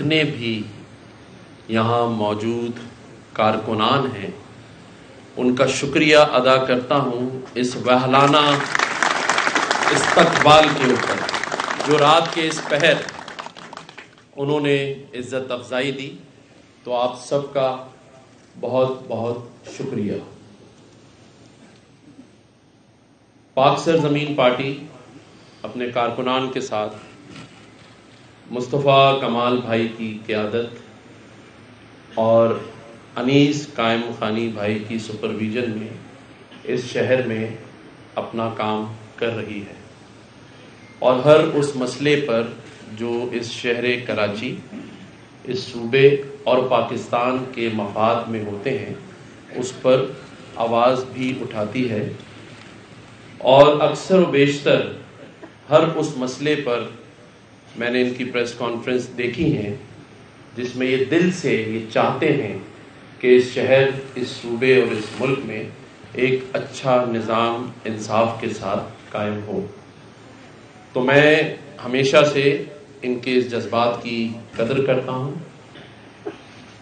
جتنے بھی یہاں موجود کارکنان ہیں ان کا شکریہ ادا کرتا ہوں اس وہلانہ استقبال کے اوپر جو رات کے اس پہر انہوں نے عزت افزائی دی. تو آپ سب کا بہت بہت شکریہ. پاک سرزمین پارٹی اپنے کارکنان کے ساتھ مصطفیٰ کمال بھائی کی قیادت اور انیس قائم خانی بھائی کی سپرویژن میں اس شہر میں اپنا کام کر رہی ہے اور ہر اس مسئلے پر جو اس شہر کراچی، اس صوبے اور پاکستان کے مفاد میں ہوتے ہیں اس پر آواز بھی اٹھاتی ہے. اور اکثر و بیشتر ہر اس مسئلے پر میں نے ان کی پریس کانفرنس دیکھی ہیں جس میں یہ دل سے یہ چاہتے ہیں کہ اس شہر، اس صوبے اور اس ملک میں ایک اچھا نظام انصاف کے ساتھ قائم ہو. تو میں ہمیشہ سے ان کے اس جذبات کی قدر کرتا ہوں.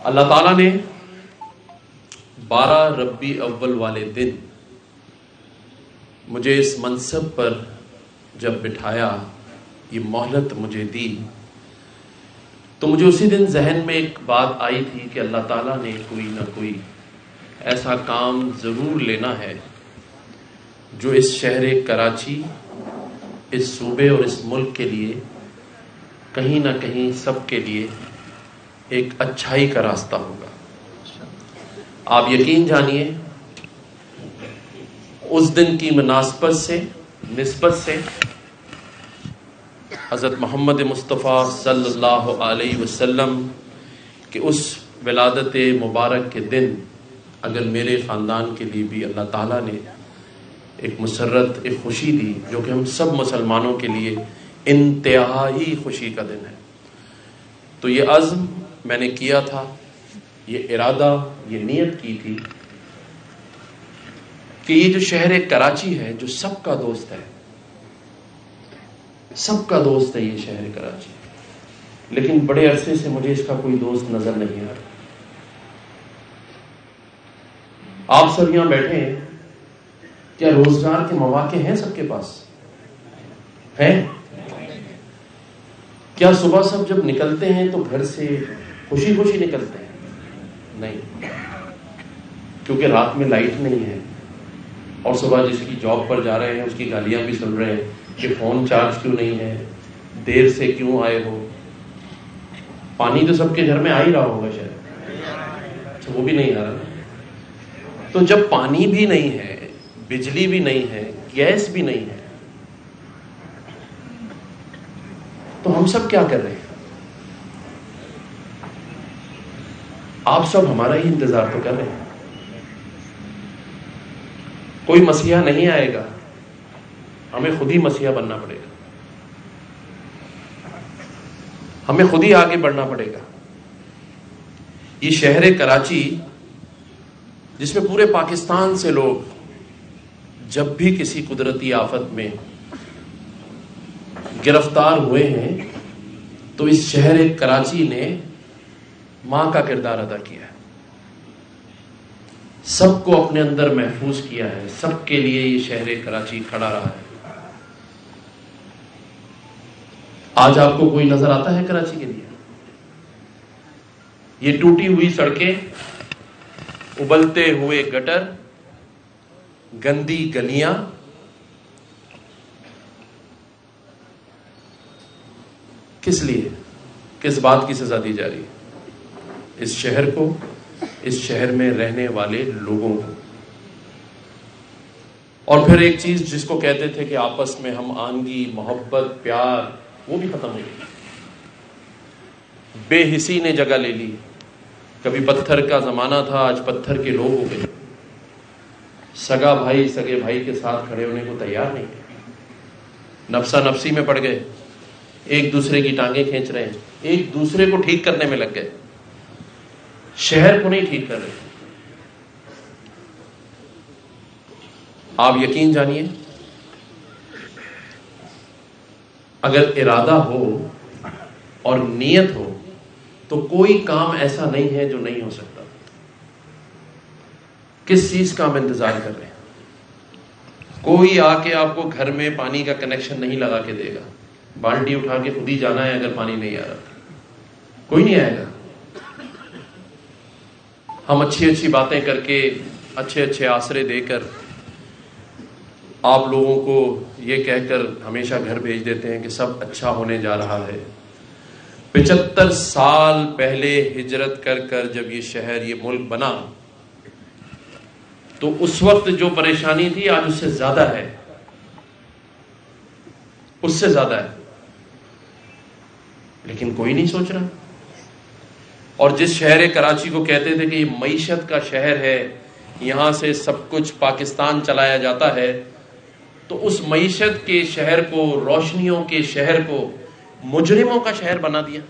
اللہ تعالیٰ نے 12 ربیع اول والے دن مجھے اس منصب پر جب بٹھایا، یہ مہلت مجھے دی، تو مجھے اسی دن ذہن میں ایک بات آئی تھی کہ اللہ تعالیٰ نے کوئی نہ کوئی ایسا کام ضرور لینا ہے جو اس شہر کراچی، اس صوبے اور اس ملک کے لیے کہیں نہ کہیں سب کے لیے ایک اچھائی کا راستہ ہوگا. آپ یقین جانیے اس دن کی مناسبت سے، نسبت سے حضرت محمد مصطفیٰ صلی اللہ علیہ وسلم کے اس ولادت مبارک کے دن اگر میرے خاندان کے لیے بھی اللہ تعالیٰ نے ایک مسرت، ایک خوشی دی جو کہ ہم سب مسلمانوں کے لیے انتہائی خوشی کا دن ہے، تو یہ عزم میں نے کیا تھا، یہ ارادہ، یہ نیت کی تھی کہ یہ جو شہر کراچی ہے جو سب کا دوست ہے، سب کا دوست ہے یہ شہر کراچی، لیکن بڑے عرصے سے مجھے اس کا کوئی دوست نظر نہیں آ رہا. آپ سب یہاں بیٹھے ہیں، کیا روزگار کے مواقع ہیں سب کے پاس؟ ہیں؟ کیا صبح سب جب نکلتے ہیں تو گھر سے خوشی خوشی نکلتے ہیں؟ نہیں، کیونکہ رات میں لائٹ نہیں ہے اور صبح جس کی جاب پر جا رہے ہیں اس کی گالیاں بھی سن رہے ہیں کہ فون چارج کیوں نہیں ہے، دیر سے کیوں آئے ہو. پانی تو سب کے گھر میں آ ہی رہا ہوگا شاید، اچھا وہ بھی نہیں آ رہا. تو جب پانی بھی نہیں ہے، بجلی بھی نہیں ہے، گیس بھی نہیں ہے، تو ہم سب کیا کر رہے ہیں؟ آپ سب ہمارا ہی انتظار تو کر رہے ہیں. کوئی مسیحا نہیں آئے گا، ہمیں خود ہی مسیحا بننا پڑے گا، ہمیں خود ہی آگے بڑھنا پڑے گا. یہ شہر کراچی جس میں پورے پاکستان سے لوگ جب بھی کسی قدرتی آفت میں گرفتار ہوئے ہیں تو اس شہر کراچی نے ماں کا کردار ادا کیا ہے، سب کو اپنے اندر محفوظ کیا ہے، سب کے لیے یہ شہر کراچی کھڑا رہا ہے. آج آپ کو کوئی نظر آتا ہے کراچی کے لیے؟ یہ ٹوٹی ہوئی سڑکیں، ابلتے ہوئے گٹر، گندی گلیاں، کس لیے، کس بات کی سزا دی جا رہی ہے؟ اس شہر کو، اس شہر میں رہنے والے لوگوں کو. اور پھر ایک چیز جس کو کہتے تھے کہ آپس میں ہم آہنگی، محبت، پیار، وہ بھی ختم ہو گئی. بے حسی نے جگہ لے لی. کبھی پتھر کا زمانہ تھا، آج پتھر کے لوگ ہو گئے. سگا بھائی سگے بھائی کے ساتھ کھڑے ہونے کو تیار نہیں، نفسا نفسی میں پڑ گئے، ایک دوسرے کی ٹانگیں کھینچ رہے ہیں، ایک دوسرے کو ٹھیک کرنے میں لگ گئے، شہر کو نہیں ٹھیک کر رہے. آپ یقین جانیے اگر ارادہ ہو اور نیت ہو تو کوئی کام ایسا نہیں ہے جو نہیں ہو سکتا. کس چیز کا ہم انتظار کر رہے ہیں؟ کوئی آ کے آپ کو گھر میں پانی کا کنیکشن نہیں لگا کے دے گا. بالٹی اٹھا کے خود ہی جانا ہے اگر پانی نہیں آ رہا. کوئی نہیں آئے گا. ہم اچھی اچھی باتیں کر کے اچھے اچھے آسرے دے کر آپ لوگوں کو یہ کہہ کر ہمیشہ گھر بھیج دیتے ہیں کہ سب اچھا ہونے جا رہا ہے. 75 سال پہلے ہجرت کر کر جب یہ شہر یہ ملک بنا تو اس وقت جو پریشانی تھی آج اس سے زیادہ ہے. اس سے زیادہ ہے. لیکن کوئی نہیں سوچ رہا. اور جس شہر کراچی کو کہتے تھے کہ یہ معیشت کا شہر ہے, یہاں سے سب کچھ پاکستان چلایا جاتا ہے, تو اس معیشت کے شہر کو, روشنیوں کے شہر کو مجرموں کا شہر بنا دیا.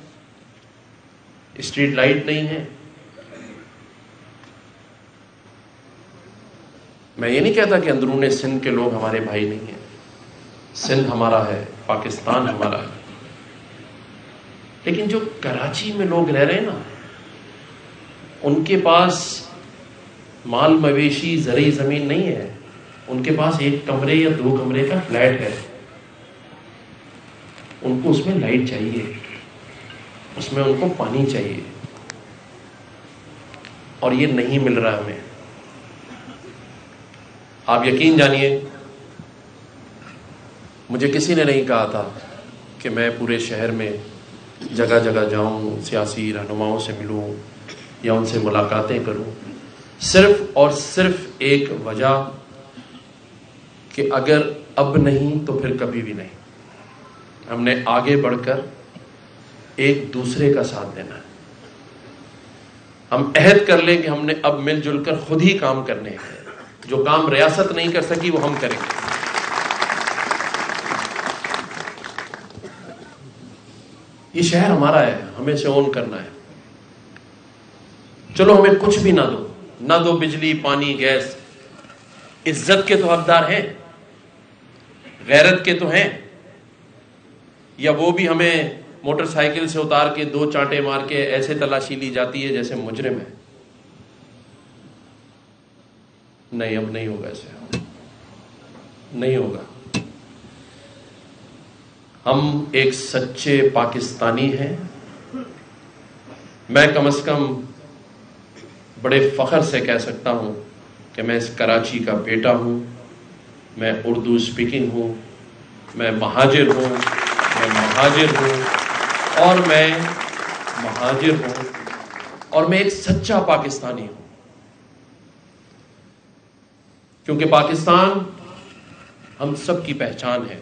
اسٹریٹ لائٹ نہیں ہے. میں یہ نہیں کہتا کہ اندرون سندھ کے لوگ ہمارے بھائی نہیں ہیں. سندھ ہمارا ہے, پاکستان ہمارا ہے. لیکن جو کراچی میں لوگ رہ رہے ہیں نا, ان کے پاس مال مویشی زرعی زمین نہیں ہے. ان کے پاس 1 کمرے یا 2 کمرے کا فلیٹ ہے. ان کو اس میں لائٹ چاہیے, اس میں ان کو پانی چاہیے, اور یہ نہیں مل رہا ہمیں. آپ یقین جانیے, مجھے کسی نے نہیں کہا تھا کہ میں پورے شہر میں جگہ جگہ جاؤں, سیاسی رہنماؤں سے ملوں یا ان سے ملاقاتیں کروں. صرف اور صرف ایک وجہ کہ اگر اب نہیں تو پھر کبھی بھی نہیں. ہم نے آگے بڑھ کر ایک دوسرے کا ساتھ دینا ہے. ہم عہد کر لیں کہ ہم نے اب مل جل کر خود ہی کام کرنے ہیں. جو کام ریاست نہیں کر سکی وہ ہم کریں گے. یہ شہر ہمارا ہے, ہمیں سے اون کرنا ہے. چلو ہمیں کچھ بھی نہ دو بجلی, پانی, گیس, عزت کے تو حقدار ہیں, غیرت کے تو ہیں. یا وہ بھی ہمیں موٹر سائیکل سے اتار کے 2 چانٹے مار کے ایسے تلاشی لی جاتی ہے جیسے مجرم ہے. نہیں, اب نہیں ہوگا, ایسے نہیں ہوگا. ہم ایک سچے پاکستانی ہیں. میں کم از کم بڑے فخر سے کہہ سکتا ہوں کہ میں اس کراچی کا بیٹا ہوں. میں اردو اسپیکنگ ہوں, میں مہاجر ہوں, اور میں ایک سچا پاکستانی ہوں. کیونکہ پاکستان ہم سب کی پہچان ہے.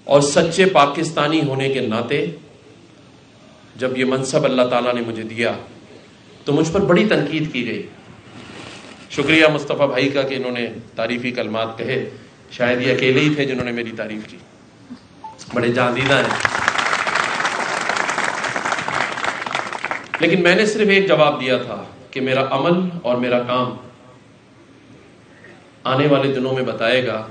اور سچے پاکستانی ہونے کے ناطے جب یہ منصب اللہ تعالیٰ نے مجھے دیا تو مجھ پر بڑی تنقید کی گئی. شکریہ مصطفیٰ بھائی کا کہ انہوں نے تعریفی کلمات کہے. شاید یہ اکیلے ہی تھے جنہوں نے میری تعریف کی. بڑے جاندیدہ ہیں. لیکن میں نے صرف ایک جواب دیا تھا کہ میرا عمل اور میرا کام آنے والے دنوں میں بتائے گا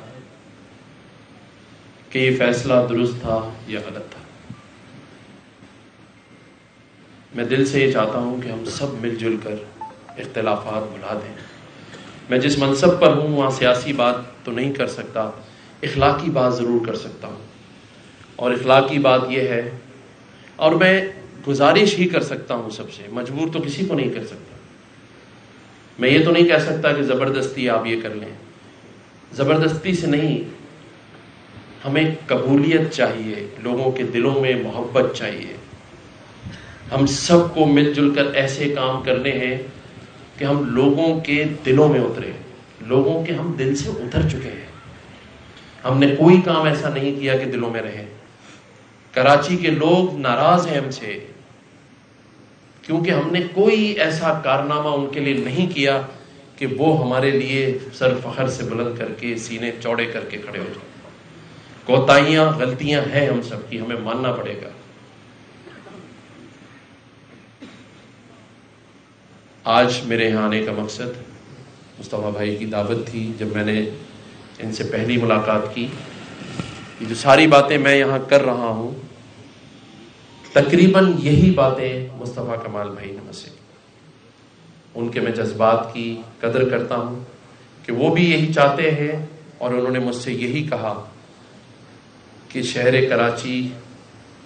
کہ یہ فیصلہ درست تھا یا غلط تھا. میں دل سے یہ چاہتا ہوں کہ ہم سب مل جل کر اختلافات بھلا دیں. میں جس منصب پر ہوں وہاں سیاسی بات تو نہیں کر سکتا, اخلاقی بات ضرور کر سکتا ہوں. اور اخلاقی بات یہ ہے, اور میں گزارش ہی کر سکتا ہوں سب سے, مجبور تو کسی کو نہیں کر سکتا. میں یہ تو نہیں کہہ سکتا کہ زبردستی آپ یہ کر لیں. زبردستی سے نہیں, ہمیں قبولیت چاہیے, لوگوں کے دلوں میں محبت چاہیے. ہم سب کو مل جل کر ایسے کام کرنے ہیں کہ ہم لوگوں کے دلوں میں اترے. لوگوں کے ہم دل سے اتر چکے ہیں. ہم نے کوئی کام ایسا نہیں کیا کہ دلوں میں رہے. کراچی کے لوگ ناراض ہیں ہم سے کیونکہ ہم نے کوئی ایسا کارنامہ ان کے لیے نہیں کیا کہ وہ ہمارے لیے سر فخر سے بلند کر کے سینے چوڑے کر کے کھڑے ہو جائیں. کوتاہیاں, غلطیاں ہیں ہم سب کی, ہمیں ماننا پڑے گا. آج میرے یہاں آنے کا مقصد مصطفیٰ بھائی کی دعوت تھی. جب میں نے ان سے پہلی ملاقات کی, یہ جو ساری باتیں میں یہاں کر رہا ہوں تقریباً یہی باتیں مصطفیٰ کمال بھائی نے مجھ سے کی. ان کے میں جذبات کی قدر کرتا ہوں کہ وہ بھی یہی چاہتے ہیں، اور انہوں نے مجھ سے یہی کہا کہ شہر کراچی،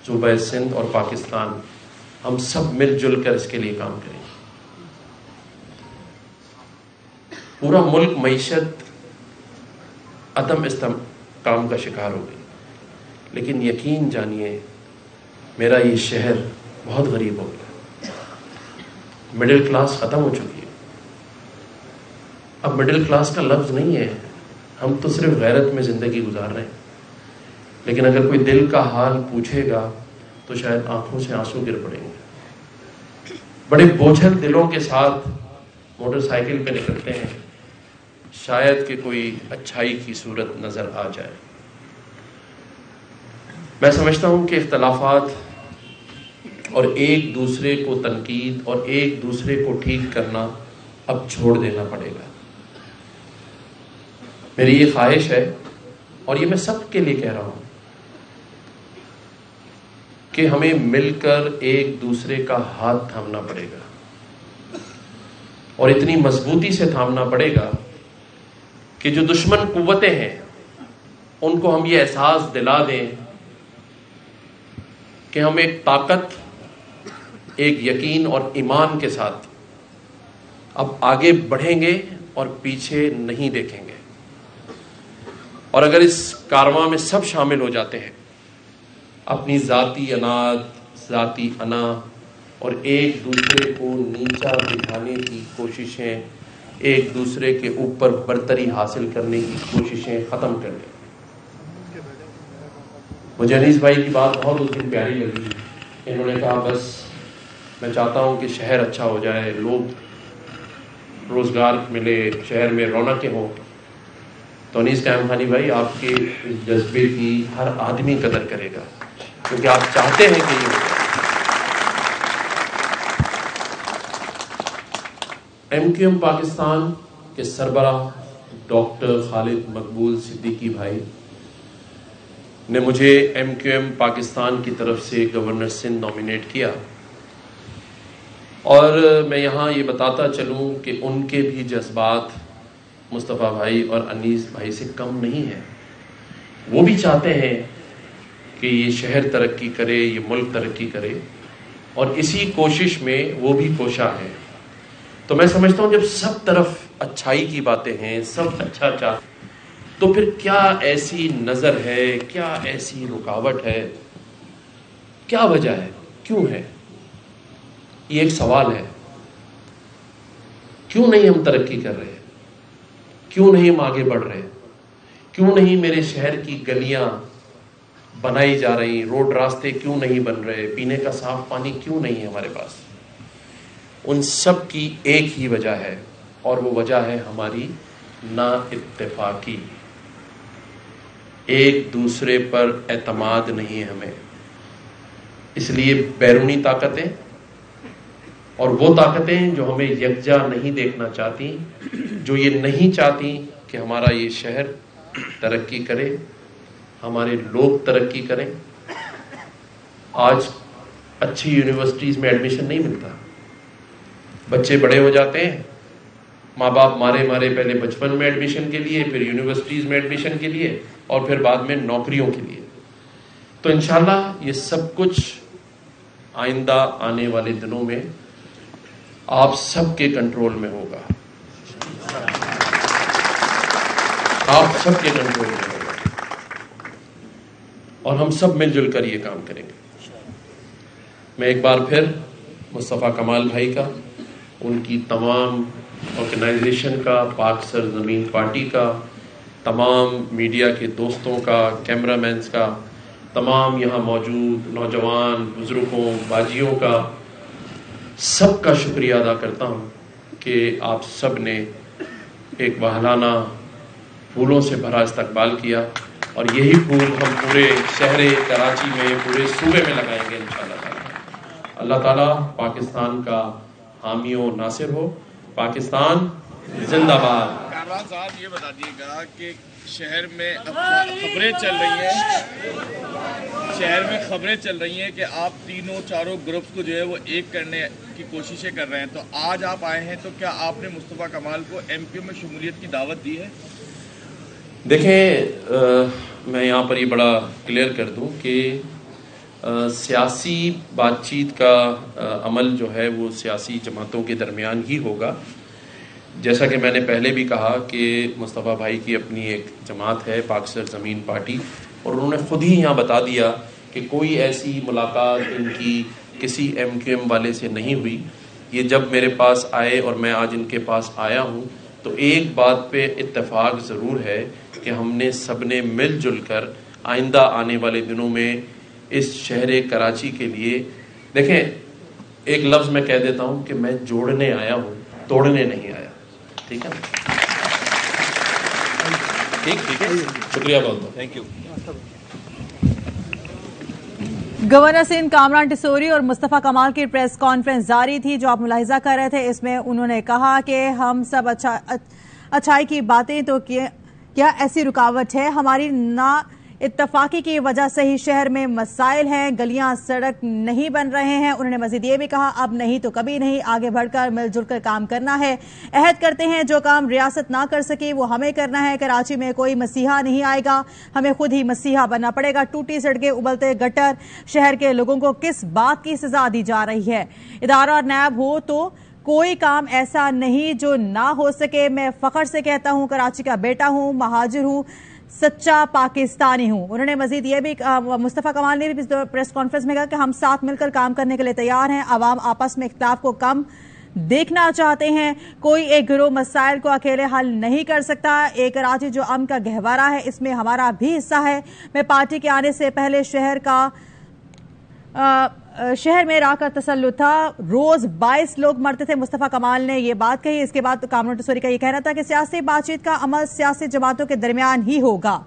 صوبہ سندھ اور پاکستان ہم سب مل جل کر اس کے لیے کام کریں. پورا ملک معیشت عدم استحکام کا شکار ہو گئی، لیکن یقین جانیے میرا یہ شہر بہت غریب ہو گیا. مڈل کلاس ختم ہو چکی ہے. اب مڈل کلاس کا لفظ نہیں ہے، ہم تو صرف غیرت میں زندگی گزار رہے ہیں. لیکن اگر کوئی دل کا حال پوچھے گا تو شاید آنکھوں سے آنسو گر پڑیں گے. بڑے بوجھل دلوں کے ساتھ موٹر سائیکل پہ نکلتے ہیں، شاید کہ کوئی اچھائی کی صورت نظر آ جائے. میں سمجھتا ہوں کہ اختلافات اور ایک دوسرے کو تنقید اور ایک دوسرے کو ٹھیک کرنا اب چھوڑ دینا پڑے گا. میری یہ خواہش ہے، اور یہ میں سب کے لیے کہہ رہا ہوں، کہ ہمیں مل کر ایک دوسرے کا ہاتھ تھامنا پڑے گا، اور اتنی مضبوطی سے تھامنا پڑے گا کہ جو دشمن قوتیں ہیں ان کو ہم یہ احساس دلا دیں کہ ہم ایک طاقت، ایک یقین اور ایمان کے ساتھ اب آگے بڑھیں گے اور پیچھے نہیں دیکھیں گے. اور اگر اس کارواں میں سب شامل ہو جاتے ہیں، اپنی ذاتی اناد، ذاتی انا اور ایک دوسرے کو نیچا دکھانے کی کوششیں، ایک دوسرے کے اوپر برتری حاصل کرنے کی کوششیں ختم کر لیں. مجھے انیس بھائی کی بات بہت اس دن پیاری لگی. انہوں نے کہا بس میں چاہتا ہوں کہ شہر اچھا ہو جائے، لوگ روزگار ملے، شہر میں رونقیں ہوں. تو انیس قائم خانی بھائی، آپ کے اس جذبے کی ہر آدمی قدر کرے گا، کیونکہ آپ چاہتے ہیں کہ یہ ہو جائے. ایم کیو ایم پاکستان کے سربراہ ڈاکٹر خالد مقبول صدیقی بھائی نے مجھے ایم کیو ایم پاکستان کی طرف سے گورنر سندھ نامینیٹ کیا، اور میں یہاں یہ بتاتا چلوں کہ ان کے بھی جذبات مصطفیٰ بھائی اور انیس بھائی سے کم نہیں ہے. وہ بھی چاہتے ہیں کہ یہ شہر ترقی کرے، یہ ملک ترقی کرے، اور اسی کوشش میں وہ بھی کوشاں ہے. تو میں سمجھتا ہوں جب سب طرف اچھائی کی باتیں ہیں، سب اچھا چاہتے، تو پھر کیا ایسی نظر ہے، کیا ایسی رکاوٹ ہے، کیا وجہ ہے، کیوں ہے؟ یہ ایک سوال ہے. کیوں نہیں ہم ترقی کر رہے؟ کیوں نہیں ہم آگے بڑھ رہے؟ کیوں نہیں میرے شہر کی گلیاں بنائی جا رہی، روڈ راستے کیوں نہیں بن رہے، پینے کا صاف پانی کیوں نہیں ہے ہمارے پاس؟ ان سب کی ایک ہی وجہ ہے، اور وہ وجہ ہے ہماری نا اتفاقی. ایک دوسرے پر اعتماد نہیں ہے ہمیں. اس لیے بیرونی طاقتیں اور وہ طاقتیں جو ہمیں یکجا نہیں دیکھنا چاہتی، جو یہ نہیں چاہتی کہ ہمارا یہ شہر ترقی کرے، ہمارے لوگ ترقی کریں. آج اچھی یونیورسٹیز میں ایڈمیشن نہیں ملتا، بچے بڑے ہو جاتے ہیں، ماں باپ مارے پہلے بچپن میں ایڈمیشن کے لیے، پھر یونیورسٹیز میں ایڈمیشن کے لیے، اور پھر بعد میں نوکریوں کے لیے. تو انشاءاللہ یہ سب کچھ آئندہ آنے والے دنوں میں آپ سب کے کنٹرول میں ہوگا، آپ سب کے کنٹرول میں ہوگا، اور ہم سب مل جل کر یہ کام کریں گے. میں ایک بار پھر مصطفیٰ کمال بھائی کا، ان کی تمام آرگنائزیشن کا، پاک سرزمین پارٹی کا، تمام میڈیا کے دوستوں کا، کیمرہ مینز کا، تمام یہاں موجود نوجوان بزرگوں باجیوں کا، سب کا شکریہ ادا کرتا ہوں کہ آپ سب نے ایک بہلانہ پھولوں سے بھرا استقبال کیا، اور یہی پھول ہم پورے شہر کراچی میں، پورے صوبے میں لگائیں گے انشاءاللہ تعالی. اللہ تعالیٰ پاکستان کا حامی و ناصر ہو. پاکستان زندہ باد. کامران صاحب یہ بتا دیجیے گا کہ شہر میں خبریں چل رہی ہیں کہ آپ تینوں چاروں گروپس کو جو ہے وہ ایک کرنے کی کوششیں کر رہے ہیں، تو آج آپ آئے ہیں تو کیا آپ نے مصطفیٰ کمال کو ایم کیو میں شمولیت کی دعوت دی ہے؟ دیکھیں، میں یہاں پر یہ بڑا کلیئر کر دوں کہ سیاسی بات چیت کا عمل جو ہے وہ سیاسی جماعتوں کے درمیان ہی ہوگا. جیسا کہ میں نے پہلے بھی کہا کہ مصطفیٰ بھائی کی اپنی ایک جماعت ہے پاک سرزمین پارٹی، اور انہوں نے خود ہی یہاں بتا دیا کہ کوئی ایسی ملاقات ان کی کسی ایم کیو ایم والے سے نہیں ہوئی. یہ جب میرے پاس آئے اور میں آج ان کے پاس آیا ہوں تو ایک بات پہ اتفاق ضرور ہے کہ ہم نے سب نے مل جل کر آئندہ آنے والے دنوں میں اس شہر کراچی کے لیے، دیکھیں ایک لفظ میں کہہ دیتا ہوں کہ میں جوڑنے آیا ہوں، توڑنے نہیں آیا. ٹھیک ہے، ٹھیک ہے، شکریہ بہت بہت، thank you. Governor Sindh Kamran Tessori اور مصطفیٰ کمال کی پریس کانفرنس جاری تھی جو آپ ملاحظہ کر رہے تھے. اس میں انہوں نے کہا کہ ہم سب اچھائی کی باتیں تو کیا ایسی رکاوٹ ہے، ہماری نا اتفاقی کی وجہ سے ہی شہر میں مسائل ہیں، گلیاں سڑک نہیں بن رہے ہیں. انہوں نے مزید یہ بھی کہا اب نہیں تو کبھی نہیں، آگے بڑھ کر مل جل کر کام کرنا ہے. عہد کرتے ہیں جو کام ریاست نہ کر سکی وہ ہمیں کرنا ہے. کراچی میں کوئی مسیحا نہیں آئے گا، ہمیں خود ہی مسیحا بننا پڑے گا. ٹوٹی سڑکیں، ابلتے گٹر، شہر کے لوگوں کو کس بات کی سزا دی جا رہی ہے؟ ادارہ نیب ہو تو کوئی کام ایسا نہیں جو نہ ہو سکے. میں فخر سے کہتا ہوں کراچی کا بیٹا ہوں، مہاجر ہوں، سچا پاکستانی ہوں. انہوں نے مزید یہ بھی مصطفیٰ کمال نے بھی پریس کانفرنس میں کہا کہ ہم ساتھ مل کر کام کرنے کے لیے تیار ہیں. عوام آپس میں اختلاف کو کم دیکھنا چاہتے ہیں. کوئی ایک گروہ مسائل کو اکیلے حل نہیں کر سکتا. ایک کراچی جو امن کا گہوارہ ہے اس میں ہمارا بھی حصہ ہے. میں پارٹی کے آنے سے پہلے شہر میں راہ کا تسلط تھا، روز 22 لوگ مرتے تھے. مصطفیٰ کمال نے یہ بات کہی. اس کے بعد کامران ٹسوری کا یہ کہنا تھا کہ سیاسی بات چیت کا عمل سیاسی جماعتوں کے درمیان ہی ہوگا.